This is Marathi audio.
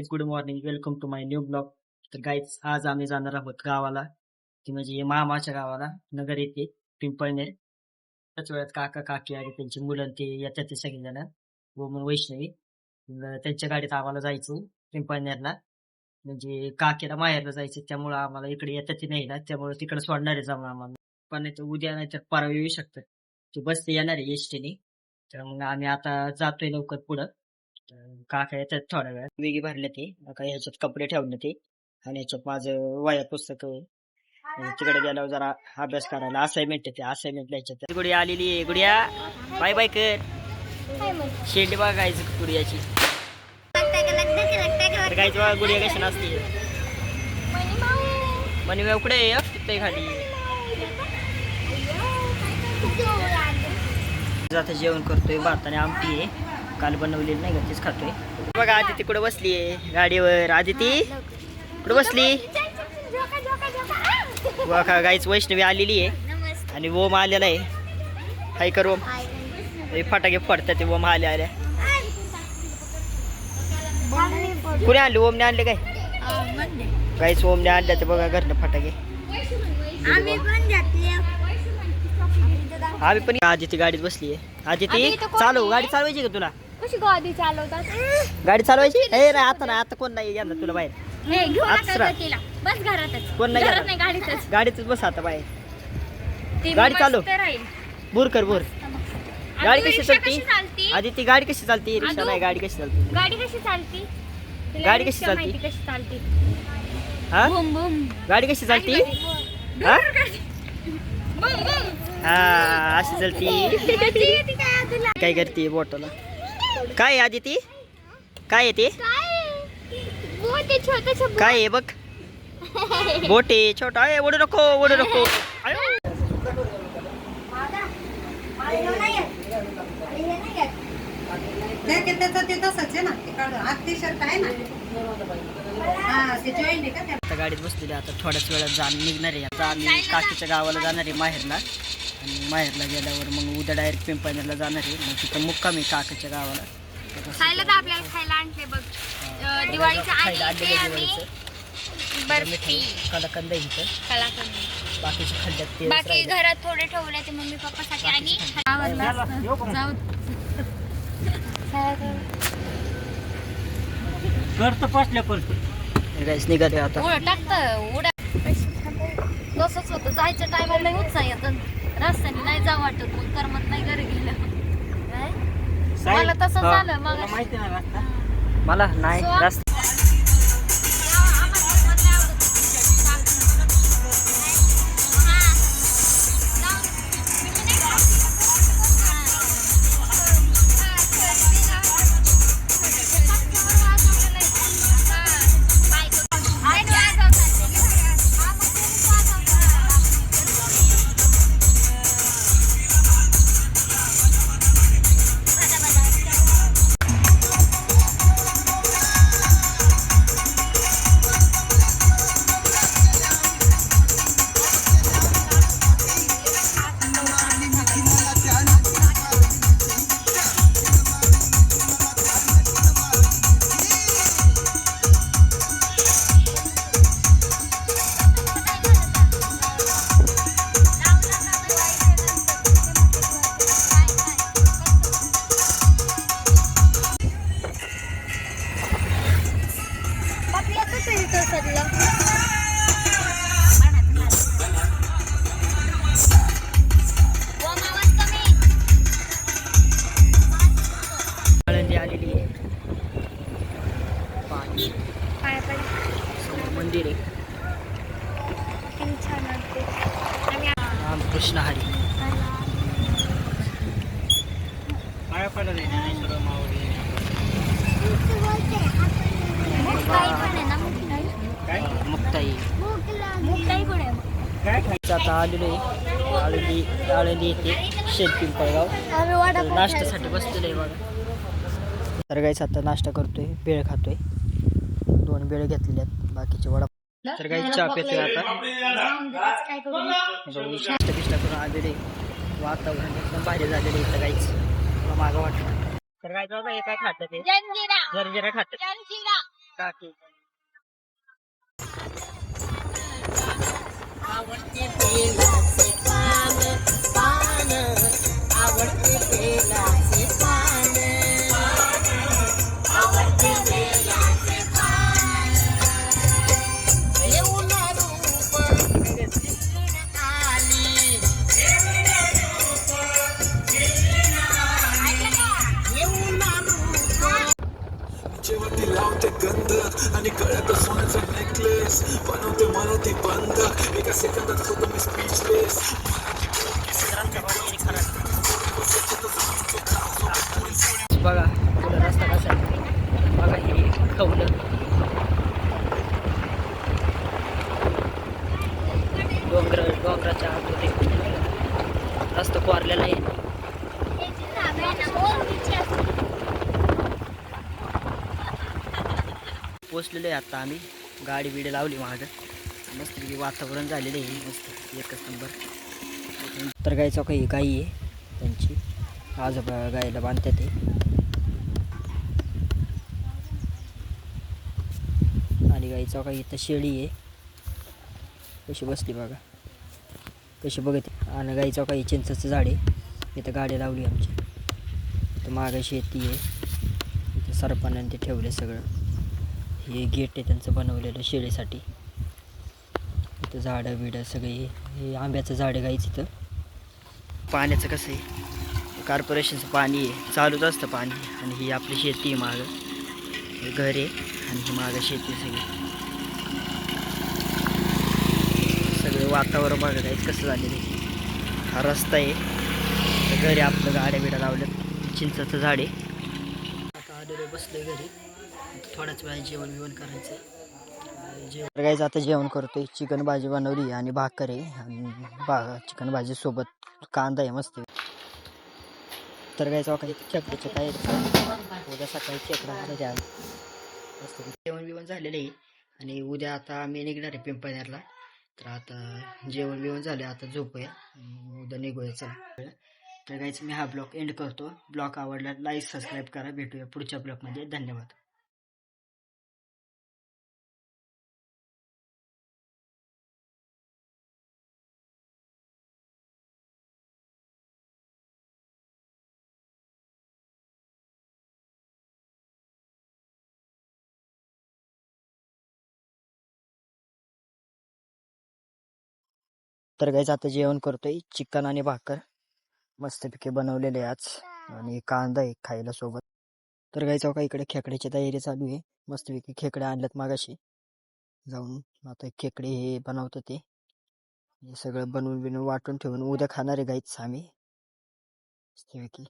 Good morning, welcome to my new blog. तर गाईज आज आम्ही जाणार आहोत गावाला, ती म्हणजे मामाच्या गावाला, नगर येथे पिंपळनेर. त्याच वेळात काका काकी आणि त्यांची मुलं ते येतात ते सगळेजण व मग वैष्णवी. त्यांच्या गाडीत आम्हाला जायचं पिंपळनेरला, म्हणजे काकीला माहेरला जायचं, त्यामुळे आम्हाला इकडे येतात नाही ना, त्यामुळे तिकडे सोडणार आहे जाऊन आम्हाला. पण नाही तर उद्या नाही तर परवा येऊ शकतात, ते बस ते येणार आहे एसटीने. तर मग आम्ही आता जातोय लवकर पुढं. काका येतात थोड्या वेळात, वेगळी भरले ते का ह्याच्यात कपडे ठेवले ते, आणि ह्याच्यात माझं वया पुस्तक तिकडे गेल्यावर जरा अभ्यास करायला असाइनमेंट आहे, ते असाइनमेंट लिहायच्या. गुडिया आलेली आहे, गुडिया बाय बाय कर. शेंडी बघायचं गुडियाची, गायची बघा गुडिया कशी नसते. मनी मी कुठे तिथे खाली जाता जेवण करतोय, भात आणि आमटी आहे काल बनवलेली नाही का, तीच खातोय. बघा आदिती कुठं बसली आहे गाडीवर. आदिती कुठं बसली बघा. गाईच वैष्णवी आलेली आहे आणि ओम आलेला आहे. हाय कर ओम. फटाके फडतात ते ओम आल्या आल्या. कुणी आणले? ओमने आणले काय? गाईच ओमने आणले ते बघा घरनं फटाके. आम्ही पण. आदिती गाडीत बसली आहे. आदिती चालू, गाडी चालवायची का तुला? कशी गाडी चालवतात? गाडी चालवायची? ए नाही आता ना, आता कोण नाही येणार तुला बाहेर. बस घरातच, कोण नाही घरात नाही, गाडीतच. गाडीतच बस आता बाहेर. गाडी चालू. बोर कर बोर. गाडी कशी चालती? आदिती गाडी कशी चालती? रिक्षा नाही, गाडी कशी चालती? गाडी कशी चालती? गाडी कशी चालती? कशी चालती? हा, बूम बूम. गाडी कशी चालती? हा बूम बूम. हा अशी चालती. काय करते बोटाला? काय आहे आदिती? काय आहे ते? काय आहे बघ? बोटे छोटा आहे. ओढू नको, ओढू नको. आता गाडीत बसलेली, आता थोड्याच वेळात जाणं निघणार आहे. आता आम्ही काकीच्या गावाला जाणार आहे माहेरला, आणि माहेरला गेल्यावर मग उद्या डायरेक्ट पिंपळनेरला जाणार आहे. मग तिथं मुक्काम आहे काकीच्या गावाला. खायला तर आपल्याला खायला आणले बघ, दिवाळीचं आणि बर्फी कलाकंद आहे इथं. कलाकंद. बाकीचे खड्ड्यात ते बाकी घरात थोडे ठेवले ते मम्मी पप्पासाठी. आणि निघाले आता. तसंच होतं, जायच्या टायमाला उत्साह येतं, रस्त्याने नाही जाऊ वाटत, मग करमत नाही घरी गेलं. मला तसं झालं. मला नाही रस्ता. मंदिर आहे रामकृष्ण हरी. मुक्ताई आता आलेलो आहे आळंदी येथे शेत पिंपळगाव. नाश्त्यासाठी बसलेलं आहे बघा. तर गाईच आता नाश्ता करतोय, भेळ खातोय. 2 भेळ घेतलेल्या आहेत, बाकीचे वडा. तर गाईच चहा पितोय आता. नाश्ता बिष्टा करून आलेले, वातावरण एकदम भारी झालेलं इथं गाईच. मला मागं वाटलं. तर गाईच बाबा हे काय खातं ते? जरजिरा खातं. काकी जेव्हा ती लावते गंध आणि गळ्यात सोन्याचा नेकलेस बनवते मला ती बंद एका सेकंदात होतो मी स्पीचलेस बघा पुढे रस्ता कसा आहे बघा हे खवलं डोंगराच्या आतमध्ये रस्ता कोरलेला आहे पोचलेलो आहे आता आम्ही गाडी बिडी लावली मागं मस्त वातावरण झालेलं आहे मस्त एकच नंबर तर गायचं काही गाई आहे त्यांची आज गायला बांधतात ते आणि गाईचा काही इथं शेळी आहे कशी बसली बघा कशी बघते आणि गाईचा काही चिंचाचं झाड आहे इथं गाडी लावली आमची इथं मागं शेती आहे इथं सरपणाने ते ठेवले सगळं हे गेट आहे त्यांचं बनवलेलं शेळीसाठी इथं झाडं बिडं सगळे हे आंब्याचं झाड आहे गाईच इथं पाण्याचं कसं आहे कॉर्पोरेशनचं पाणी आहे चालूच असतं पाणी आणि ही आपली शेती आहे मागं हे घर आहे आणि ही मागं शेती सगळी सगळं वातावरण बघा गाईच कसं झालेलं आहे हा रस्ता आहे घरी आपलं गाड्या बिड्या लावल्यात चिंचाचं झाड आहे आता आलेलो बसलोय घरी थोड्याच वेळा जेवण बिवण करायचं जेवण गायचं आता जेवण करतोय चिकन भाजी बनवली आणि भाकर आहे आणि चिकन भाजी सोबत कांदा आहे मस्त तर गायचं काही खेकड्याचे काय उद्या सकाळी खेकडा द्या मस्त जेवण बिवण झालेलं आहे आणि उद्या आता आम्ही निघणार आहे पिंपळनेरला तर आता जेवण बिवण झालं आता झोपूया उद्या निघूया चला तर गायचं मी हा ब्लॉग एंड करतो ब्लॉग आवडला लाईक सबस्क्राईब करा भेटूया पुढच्या ब्लॉगमध्ये धन्यवाद तर गायचं आता जेवण करतोय चिकन आणि भाकर मस्तपैकी बनवलेले आज आणि कांदा आहे खायला सोबत तर गायचं का इकडे खेकड्याची तयारी चालू आहे मस्तपैकी खेकडे आणल्यात मागाशी जाऊन आता खेकडे हे बनवतं ते हे सगळं बनवून वाटून ठेवून उद्या खाणार आहे गाईच आम्ही मस्तपैकी